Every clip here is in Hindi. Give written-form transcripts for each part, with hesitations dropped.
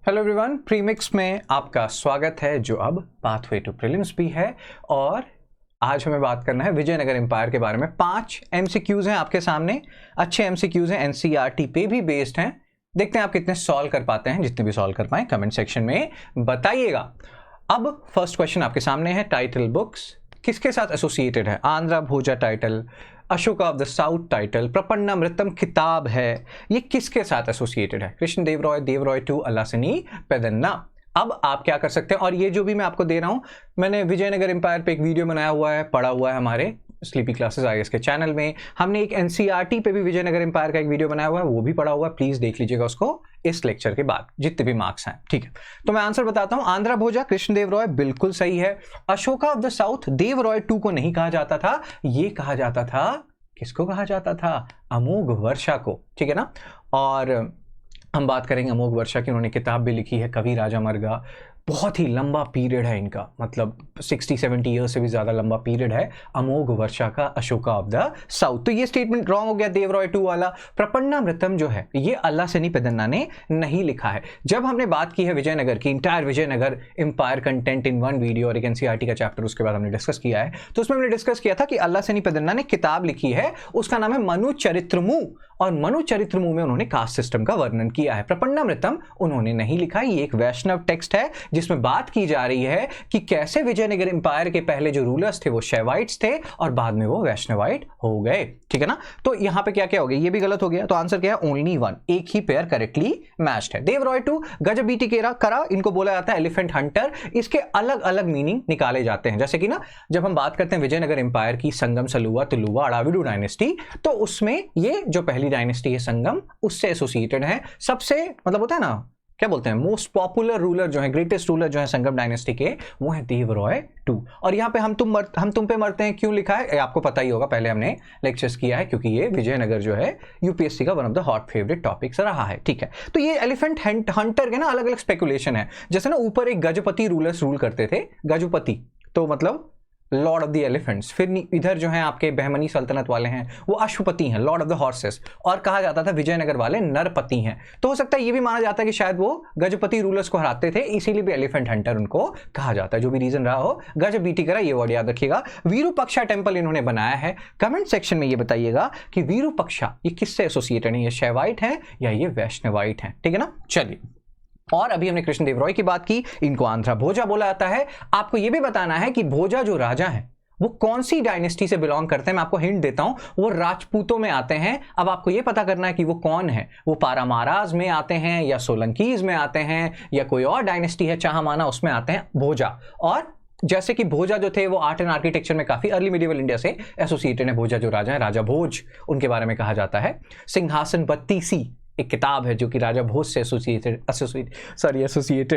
हेलो एवरीवन, प्रीमिक्स में आपका स्वागत है जो अब पाथवे टू प्रीलिम्स भी है। और आज हमें बात करना है विजयनगर एम्पायर के बारे में। 5 एमसीक्यूज हैं आपके सामने, अच्छे एमसीक्यूज हैं, एनसीईआरटी पे भी बेस्ड हैं। देखते हैं आप कितने सॉल्व कर पाते हैं। जितने भी सॉल्व कर पाए कमेंट सेक्शन में बताइएगा। अब फर्स्ट क्वेश्चन आपके सामने है, टाइटल बुक्स किसके साथ एसोसिएटेड है? Andhra Bhoja title, Ashoka of the South title, Prapannamritam किताब है, ये किसके साथ एसोसिएटेड है? कृष्ण देवराय, देवराय टू, अलासनी पेदन्ना। अब आप क्या कर सकते हैं, और ये जो भी मैं आपको दे रहा हूं, मैंने विजयनगर एम्पायर पे एक वीडियो बनाया हुआ है, पड़ा हुआ है हमारे स्लीपी क्लासेस आईएएस के चैनल में। हमने एक एनसीईआरटी पे भी विजयनगर एम्पायर का एक वीडियो बनाया हुआ है, वो भी पड़ा हुआ है, प्लीज देख लीजिएगा उसको इस लेक्चर के बाद, जितने भी मार्क्स हैं। ठीक है, तो मैं आंसर बताता हूं। आंध्रा भोजा कृष्ण देवराय बिल्कुल सही है। Ashoka of the south Devaraya two को नहीं कहा जाता था, ये कहा जाता था, किसको कहा जाता था? अमोघ वर्षा को। ठीक है ना। और हम बात करेंगे अमोघ वर्षा की, उन्होंने किताब भी लिखी है, कवि राजा मरगा। बहुत ही लंबा पीरियड है इनका, मतलब 60-70 ईयर्स से भी ज्यादा लंबा पीरियड है अमोघ वर्षा का, अशोका ऑफ द साउथ। तो ये स्टेटमेंट रॉन्ग हो गया, देवराय टू वाला। प्रपन्नामृतम जो है ये अलासनी पेदन्ना ने नहीं लिखा है। जब हमने बात की है विजयनगर की, entire Vijayanagara empire content in one video और एक एनसीईआरटी का चैप्टर उसके बाद हमने डिस्कस किया है, तो उसमें हमने डिस्कस किया था कि अलासनी पेदन्ना ने किताब लिखी है, उसका नाम है मनु चरित्रमु, और मनु चरित्रमु में उन्होंने कास्ट सिस्टम का वर्णन किया है। प्रपन्नामृतम उन्होंने नहीं लिखा। ये एक वैष्णव टेक्स्ट है जिसमें बात की जा रही है कि कैसे विजयनगर एम्पायर के पहले जो रूलर्स थे वो शैवाइट्स थे और बाद में वो वैष्णवाइट हो गए। ठीक है ना। तो यहां पे क्या क्या हो गया, ये भी गलत हो गया। तो आंसर क्या है? ओनली वन, एक ही पेयर करेक्टली मैच्ड है। देवराय टू गजबीटी करा, इनको बोला जाता है एलिफेंट हंटर। इसके अलग अलग मीनिंग निकाले जाते हैं, जैसे कि ना जब हम बात करते हैं विजयनगर एम्पायर की, संगम, सलुवा, तुलुवा, अड़ाविडु डायनेस्टी, तो उसमें ये जो पहली डायनेस्टी है संगम, उससे एसोसिएटेड है। सबसे मतलब होता है ना, क्या बोलते हैं, मोस्ट पॉपुलर रूलर जो है, ग्रेटेस्ट रूलर जो है संगम डायनेस्टी के, वो है देवराय टू। और यहाँ पे हम तुम पे मरते हैं क्यों लिखा है, आपको पता ही होगा, पहले हमने लेक्चर्स किया है, क्योंकि ये विजयनगर जो है यूपीएससी का one of the hot favourite topics रहा है। ठीक है, तो ये एलिफेंट हंटर के ना अलग अलग स्पेकुलेशन है। जैसे ना ऊपर एक गजपति रूलर्स रूल करते थे, गजपति तो मतलब लॉर्ड ऑफ द एलिफेंट्स। फिर इधर जो है आपके बहमनी सल्तनत वाले हैं वो अश्वपति हैं, लॉर्ड ऑफ द हॉर्सेस, और कहा जाता था विजयनगर वाले नरपति हैं। तो हो सकता है ये भी माना जाता है कि शायद वो गजपति रूलर्स को हराते थे, इसीलिए भी एलिफेंट हंटर उनको कहा जाता है। जो भी रीजन रहा हो, गजबीटी करा, ये वर्ड याद रखिएगा। विरूपक्षा टेंपल इन्होंने बनाया है। कमेंट सेक्शन में ये बताइएगा कि विरूपक्षा ये किससे एसोसिएटेड है, ये शैवाइट है या ये वैष्णवाइट है? ठीक है ना। चलिए, और अभी हमने कृष्ण देवराय की बात की, इनको आंध्रा भोजा बोला जाता है। आपको यह भी बताना है कि भोजा जो राजा है वो कौन सी डायनेस्टी से बिलोंग करते हैं। मैं आपको हिंट देता हूं, वो राजपूतों में आते हैं। अब आपको यह पता करना है कि वो कौन है, वो पारामाराज में आते हैं या सोलंकीज में आते हैं या कोई और डायनेस्टी है चाहमाना, उसमें आते हैं भोजा। और जैसे कि भोजा जो थे वो आर्ट एंड आर्किटेक्चर में काफी अर्ली मिडिवल इंडिया से एसोसिएटेड है। भोजा जो राजा है, राजा भोज, उनके बारे में कहा जाता है। सिंहासन बत्तीसी एक किताब है जो कि राजा भोज से एसोसिएटेड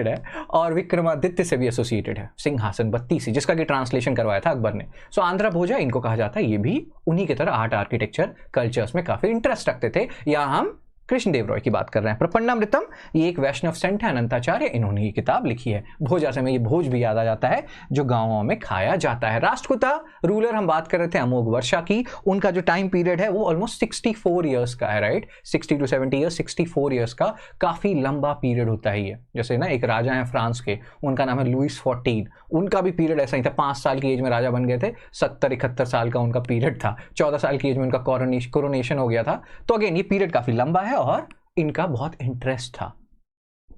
है, और विक्रमादित्य से भी एसोसिएटेड है, सिंहासन बत्तीसी, जिसका कि ट्रांसलेशन करवाया था अकबर ने। सो आंध्रा भोजा इनको कहा जाता है। ये भी उन्हीं की तरह आर्ट आर्किटेक्चर कल्चर्स में काफी इंटरेस्ट रखते थे। या हम कृष्ण देवराय की बात कर रहे हैं। प्रपन्नामृतम ये एक वैष्णव सेंट है, अनंताचार्य, इन्होंने ये किताब लिखी है। भोजा से में ये भोज भी याद आ जाता है जो गांवों में खाया जाता है। राष्ट्रकूटा रूलर हम बात कर रहे थे अमोघ वर्षा की, उनका जो टाइम पीरियड है वो ऑलमोस्ट 64 ईयर्स का है, राइट। 60 to 70 ईयर्स, 64 ईयर्स का काफी लंबा पीरियड होता है ये। जैसे ना एक राजा है फ्रांस के, उनका नाम है लुइस 14, उनका भी पीरियड ऐसा ही था। 5 साल की एज में राजा बन गए थे, 70-71 साल का उनका पीरियड था, 14 साल की एज में उनका कोरोनेशन हो गया था। तो अगेन ये पीरियड काफी लंबा है और इनका बहुत इंटरेस्ट था।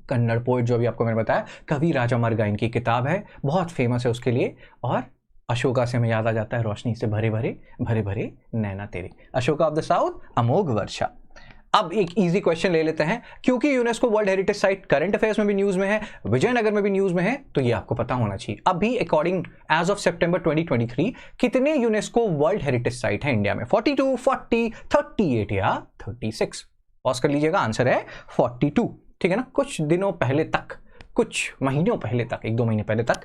कन्नड़ पोइट जो भी आपको मैंने बताया, कवि राजा मरगा, इनकी किताब है, बहुत फेमस है उसके लिए। और अशोका से हमें याद आ जाता है रोशनी से भरे भरे नैना तेरे, अशोका ऑफ द साउथ, अमोघ वर्षा। अब एक इजी क्वेश्चन ले लेते हैं, क्योंकि UNESCO world heritage site current affairs में भी न्यूज में है, विजयनगर में भी न्यूज में है, तो ये आपको पता होना चाहिए। अभी अकॉर्डिंग एज ऑफ सितंबर 2023 कितने यूनेस्को वर्ल्ड हेरिटेज साइट है इंडिया में? 42, 40, 38 या 36? पॉज कर लीजिएगा, आंसर है 42। ठीक है ना। कुछ दिनों पहले तक, कुछ महीनों पहले तक, 1-2 महीने पहले तक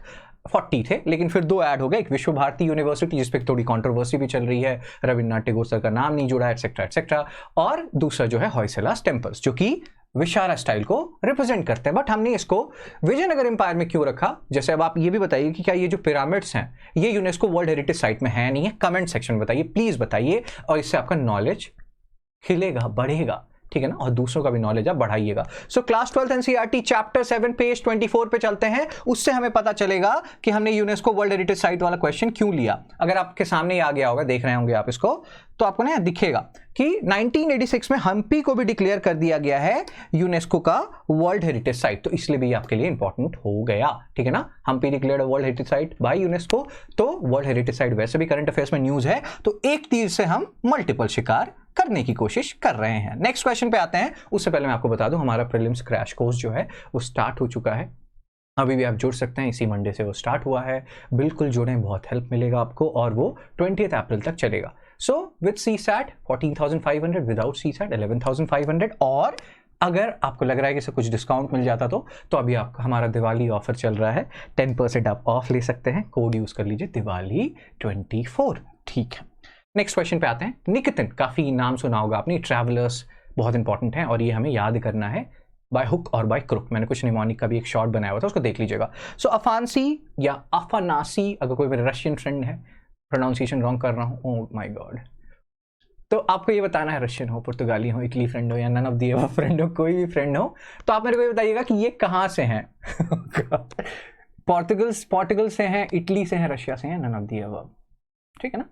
40 थे, लेकिन फिर 2 ऐड हो गए। एक विश्व भारती यूनिवर्सिटी जिस पे थोड़ी कंट्रोवर्सी भी चल रही है, रविन्द्रनाथ टैगोर सर का नाम नहीं जुड़ा, एटसेट्रा एटसेट्रा, और दूसरा जो है होयसलास टेम्पल्स, जो कि विशारा स्टाइल को रिप्रेजेंट करते हैं। बट हमने इसको विजयनगर एम्पायर में क्यों रखा? जैसे अब आप ये भी बताइए कि क्या ये जो पिरामिड्स हैं ये यूनेस्को वर्ल्ड हेरिटेज साइट में है नहीं है? कमेंट सेक्शन में बताइए, प्लीज बताइए, और इससे आपका नॉलेज खिलेगा, बढ़ेगा। ठीक है ना, और दूसरों का भी नॉलेज आप बढ़ाइएगा। So class 12 NCERT chapter 7 page 24 पे चलते हैं, उससे हमें पता चलेगा कि हमने यूनेस्को वर्ल्ड हेरिटेज साइट वाला क्वेश्चन क्यों लिया। अगर आपके सामने ही आ गया होगा, देख रहे होंगे आप इसको, तो आपको ना दिखेगा कि 1986 में हम्पी को भी डिक्लेयर कर दिया गया है यूनेस्को का वर्ल्ड हेरिटेज साइट, तो इसलिए भी आपके लिए इंपॉर्टेंट हो गया, ठीक है ना। Hampi declared world heritage site by UNESCO, तो वर्ल्ड हेरिटेज साइट वैसे भी करंट अफेयर्स में न्यूज है, तो एक तीर से हम मल्टीपल शिकार करने की कोशिश कर रहे हैं। नेक्स्ट क्वेश्चन पे आते हैं, उससे पहले मैं आपको बता दूं हमारा प्रीलिम्स क्रैश कोर्स जो है वो स्टार्ट हो चुका है, अभी भी आप जुड़ सकते हैं, इसी मंडे से वो स्टार्ट हुआ है, बिल्कुल जुड़ें, बहुत हेल्प मिलेगा आपको, और वो 20 अप्रैल तक चलेगा। So with CSAT 14,500, without CSAT 11,500, और अगर आपको लग रहा है कि इससे कुछ डिस्काउंट मिल जाता तो अभी आपका हमारा दिवाली ऑफर चल रहा है, 10% आप ऑफ ले सकते हैं, कोड यूज कर लीजिए दिवाली 24, ठीक है। नेक्स्ट क्वेश्चन पे आते हैं। निकितिन, काफी नाम सुना होगा आपने, ट्रैवलर्स बहुत इंपॉर्टेंट है और ये हमें याद करना है बाय हुक और बाय क्रुक। मैंने कुछ निमोनिक का भी एक शॉर्ट बनाया हुआ था, उसको देख लीजिएगा। सो अफांसी या अफानासी, अगर कोई मेरे रशियन फ्रेंड है, प्रोनाउंसिएशन रॉन्ग कर रहा हूँ, ओह माय गॉड, तो आपको ये बताना है, रशियन हो, पुर्तगाली हो, इटली फ्रेंड हो, या none of the above friend हो, कोई भी फ्रेंड हो, तो आप मेरे को ये बताइएगा कि ये कहाँ से हैं। पोर्टुगल से हैं, इटली से हैं, रशिया से हैं, नन ऑफ दी अबव, ठीक है ना।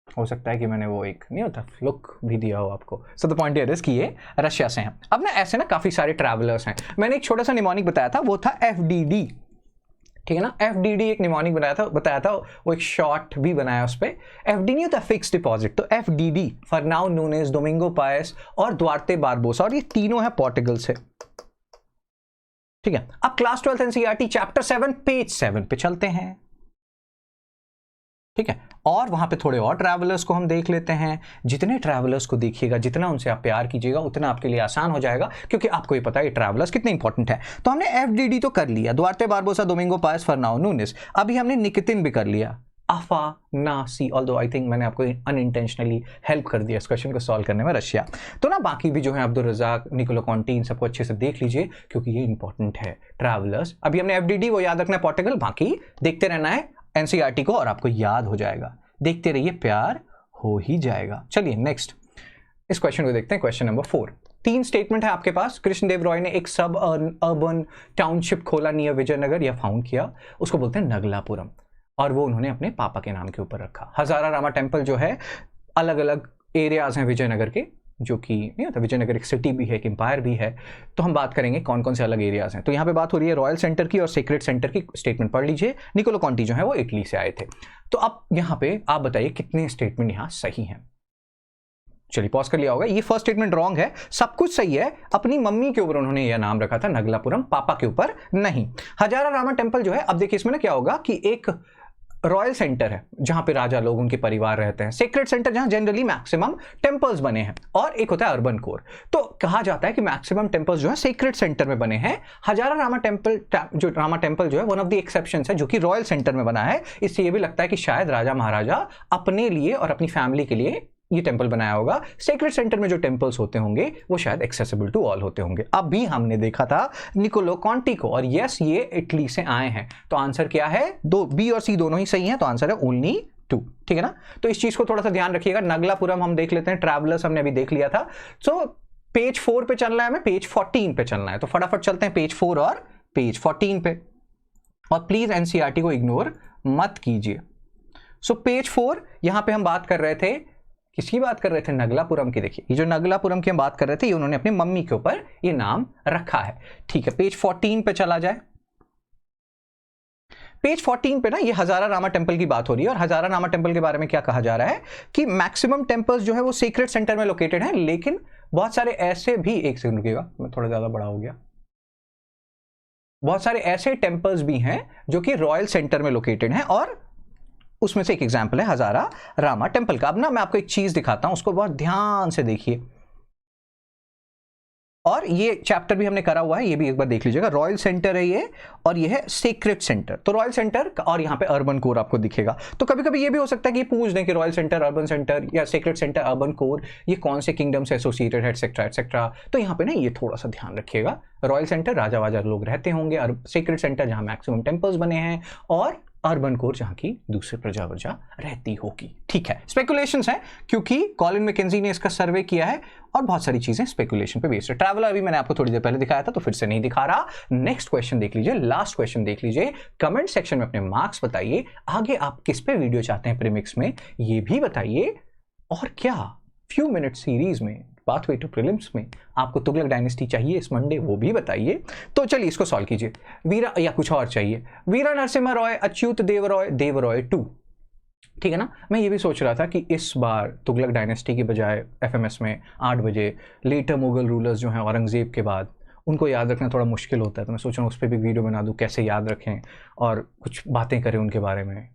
हो सकता है कि मैंने वो एक नहीं होता लुक भी दिया हो आपको। सो द पॉइंट इज कि ये रशिया से हैं। अब ना ऐसे ना काफी सारे ट्रैवलर्स हैं, मैंने एक छोटा सा निमोनिक बताया था, वो था FDD, ठीक है ना। FDD एक निमोनिक बताया था, वो एक शॉर्ट भी बनाया उस पर। FD नहीं होता फिक्स डिपॉजिट, तो FDD, फर्नाओ नूनेज, डोमिंगो पायस और दुआर्ते बारबोसा, और ये तीनों है पोर्टुगल से, ठीक है। अब क्लास 12 एनसीईआरटी चैप्टर 7 पेज 7 पे चलते हैं, ठीक है, और वहां पे थोड़े और ट्रैवलर्स को हम देख लेते हैं। जितने ट्रैवलर्स को देखिएगा, जितना उनसे आप प्यार कीजिएगा, उतना आपके लिए आसान हो जाएगा, क्योंकि आपको ये पता है ट्रैवलर्स कितने इंपॉर्टेंट है। तो हमने FDD तो कर लिया, Duarte Barbosa, Domingo Paes, Fernao Nuniz, अभी हमने निकितिन भी कर लिया, अफानासी, ऑल्दो आई थिंक मैंने आपको अनइंटेंशनली हेल्प कर दिया इस क्वेश्चन को सॉल्व करने में, रशिया। तो ना बाकी भी जो है अब्दुल रज़ाक, निकोलो कॉन्टी, इन सबको अच्छे से देख लीजिए, क्योंकि ये इंपॉर्टेंट है ट्रैवलर्स। अभी हमने FDD वो याद रखना है, पोर्टुगल, बाकी देखते रहना है एनसीईआरटी को और आपको याद हो जाएगा, देखते रहिए, प्यार हो ही जाएगा। चलिए नेक्स्ट इस क्वेश्चन को देखते हैं, क्वेश्चन नंबर 4। 3 स्टेटमेंट है आपके पास। कृष्णदेव रॉय ने एक सब अर्बन टाउनशिप खोला नियर विजयनगर या फाउंड किया, उसको बोलते हैं नगलापुरम, और वो उन्होंने अपने पापा के नाम के ऊपर रखा। हजारा रामा टेम्पल जो है, अलग अलग एरियाज हैं विजयनगर के, जो कि नहीं होता, विजयनगर एक सिटी भी है, एक एम्पायर भी है, तो हम बात करेंगे कौन कौन से अलग एरियाज हैं। तो यहाँ पे बात हो रही है रॉयल सेंटर की और सीक्रेट सेंटर की, स्टेटमेंट पढ़ लीजिए। निकोलो कॉन्टी जो है वो इटली से आए थे। तो अब यहाँ पे आप बताइए कितने स्टेटमेंट यहाँ सही हैं। चलिए पॉज कर लिया होगा, ये फर्स्ट स्टेटमेंट रॉन्ग है, सब कुछ सही है, अपनी मम्मी के ऊपर उन्होंने यह नाम रखा था नगलापुरम, पापा के ऊपर नहीं। हजारा रामा टेम्पल जो है, अब देखिए इसमें ना क्या होगा कि एक रॉयल सेंटर है जहां पे राजा लोग, उनके परिवार रहते हैं, सीक्रेट सेंटर जहां जनरली मैक्सिमम टेंपल्स बने हैं, और एक होता है अर्बन कोर। तो कहा जाता है कि मैक्सिमम टेंपल्स जो है सीक्रेट सेंटर में बने हैं। हजारा रामा टेंपल जो रामा टेंपल जो है वन ऑफ द एक्सेप्शंस है, जो कि रॉयल सेंटर में बना है। इससे ये भी लगता है कि शायद राजा महाराजा अपने लिए और अपनी फैमिली के लिए ये टेंपल बनाया होगा। सीक्रेट सेंटर में जो टेंपल्स होते होंगे वो शायद एक्सेसिबल टू ऑल होते होंगे। अब भी हमने देखा था निकोलो कॉन्टी को, और यस ये इटली से आए हैं, तो आंसर क्या है, दो बी और सी दोनों ही सही हैं, तो आंसर है ओनली 2, ठीक है ना। तो इस चीज को थोड़ा सा ध्यान रखिएगा। नगलापुरम हम देख लेते हैं, ट्रैवलर्स हमने अभी देख लिया था। सो पेज 4 पे चलना है, हमें पेज 14 पे चलना है, तो फटाफट चलते हैं पेज 4 और पेज 14 पे, और प्लीज एनसीईआरटी को इग्नोर मत कीजिए। सो पेज 4 यहां पे हम बात कर रहे थे, किसकी बात कर रहे थे, नगलापुरम की। देखिए ये जो नगलापुरम की हम बात कर रहे थे, ये उन्होंने अपनी मम्मी के ऊपर ये नाम रखा है, ठीक है। पेज 14 पे चला जाए, पेज 14 पे ना ये हजारा रामा टेंपल की बात हो रही है, और हजारा रामा टेंपल के बारे में क्या कहा जा रहा है कि मैक्सिमम टेंपल्स जो है वो सीक्रेट सेंटर में लोकेटेड है, लेकिन बहुत सारे ऐसे भी, एक सेकंड रुकिएगा, मैं थोड़ा ज्यादा बड़ा हो गया, बहुत सारे ऐसे टेंपल्स भी हैं जो कि रॉयल सेंटर में लोकेटेड हैं, और उसमें से एक एग्जाम्पल है हजारा रामा टेंपल का। अब ना मैं आपको एक चीज दिखाता हूं, उसको बहुत ध्यान से देखिए, और ये चैप्टर भी हमने करा हुआ है, ये भी एक बार देख लीजिएगा। रॉयल सेंटर है ये, और ये है सीक्रेट सेंटर। तो रॉयल सेंटर और यहाँ पे अर्बन कोर आपको दिखेगा। तो कभी कभी ये भी हो सकता है कि पूछ दें कि रॉयल सेंटर, अर्बन सेंटर या सीक्रेट सेंटर, अर्बन कोर, ये कौन से किंगडम से एसोसिएटेड है, एक्सेट्रा एक्सेट्रा। तो यहाँ पे ना ये थोड़ा सा ध्यान रखिएगा, रॉयल सेंटर राजा वाजा लोग रहते होंगे, और सीक्रेट सेंटर जहाँ मैक्सिमम टेम्पल्स बने हैं, और अर्बन कोर जहां की दूसरी प्रजा रहती होगी। ठीक है, स्पेकुलेशंस हैं क्योंकि कॉलिन मैकेंजी ने इसका सर्वे किया है और बहुत सारी चीजें स्पेकुलेशन पे बेस्ड है। ट्रैवलर अभी मैंने आपको थोड़ी देर पहले दिखाया था तो फिर से नहीं दिखा रहा। नेक्स्ट क्वेश्चन देख लीजिए, लास्ट क्वेश्चन देख लीजिए, कमेंट सेक्शन में अपने मार्क्स बताइए। आगे आप किस पे वीडियो चाहते हैं प्रीमिक्स में ये भी बताइए, और क्या फ्यू मिनट सीरीज में पाथवे टू प्रीलिम्स में आपको तुगलक डायनेस्टी चाहिए इस मंडे, वो भी बताइए। तो चलिए इसको सॉल्व कीजिए। वीरा या कुछ और चाहिए, वीरा नरसिम्हा रॉय, अच्युत देवरॉय, देवरॉय 2। ठीक है ना। मैं ये भी सोच रहा था कि इस बार तुगलक डायनेस्टी के बजाय एफएमएस में 8 बजे लेटर मुगल रूलर्स जो हैं औरंगजेब के बाद, उनको याद रखना थोड़ा मुश्किल होता है, तो मैं सोच रहा हूँ उस पर भी वीडियो बना दूँ कैसे याद रखें और कुछ बातें करें उनके बारे में।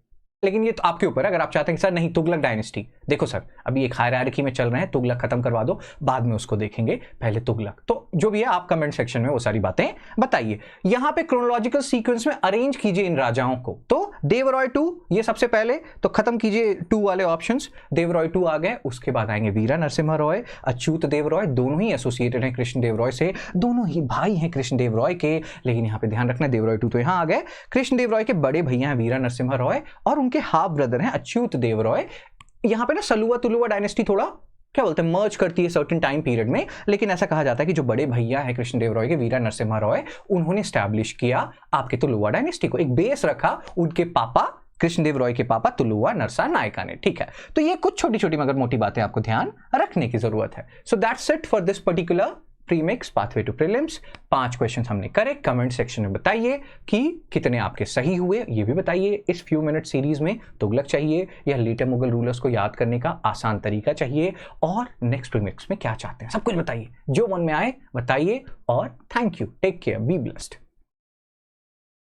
लेकिन ये तो आपके ऊपर है, अगर आप चाहते हैं कि सर नहीं तुगलक डायनेस्टी, देखो सर अभी एक हायरार्की में चल रहे हैं, तुगलक खत्म करवा दो, बाद में उसको देखेंगे, पहले तुगलक। तो जो भी है आप कमेंट सेक्शन में वो सारी बातें बताइए। यहां पे क्रोनोलॉजिकल सीक्वेंस में अरेंज कीजिए इन राजाओं को। तो देवरॉय 2 ये सबसे पहले, तो खत्म कीजिए 2 वाले ऑप्शंस। देवरॉय 2 आ गए, उसके बाद आएंगे वीरा नरसिम्हा रॉय, अच्युत देवरॉय, दोनों ही एसोसिएटेड हैं कृष्ण देव रॉय से, दोनों ही भाई हैं कृष्ण देव रॉय के। लेकिन यहाँ पे ध्यान रखना देवरॉय 2 तो यहाँ आ गए। कृष्ण देव रॉय के बड़े भैया हैं वीरा नरसिम्हा रॉय और उनके हाफ ब्रदर हैं अच्युत देव रॉय। यहाँ पे ना सलुवा तुलुवा डायनेस्टी थोड़ा क्या बोलते हैं मर्ज करती है सर्टेन टाइम पीरियड में, लेकिन ऐसा कहा जाता है कि जो बड़े भैया हैं कृष्ण देव रॉय के, वीरा नरसिम्हा रॉय, उन्होंने स्टैब्लिश किया आपके तुलुवा डायनेस्टी को, एक बेस रखा उनके पापा कृष्ण देव रॉय के पापा तुलुवा नरसा नायका ने। ठीक है, तो ये कुछ छोटी छोटी मगर मोटी बातें आपको ध्यान रखने की जरूरत है। So that's it for this particular premix pathway to prelims. 5 question हमने करे। कमेंट सेक्शन में बताइए कि कितने आपके सही हुए, ये भी बताइए। इस फ्यू मिनट सीरीज में तुगलक चाहिए या लेटर मुगल रूलर्स को याद करने का आसान तरीका चाहिए, और नेक्स्ट प्रीमिक्स में क्या चाहते हैं, सब कुछ बताइए, जो मन में आए बताइए। और thank you, take care, be blessed.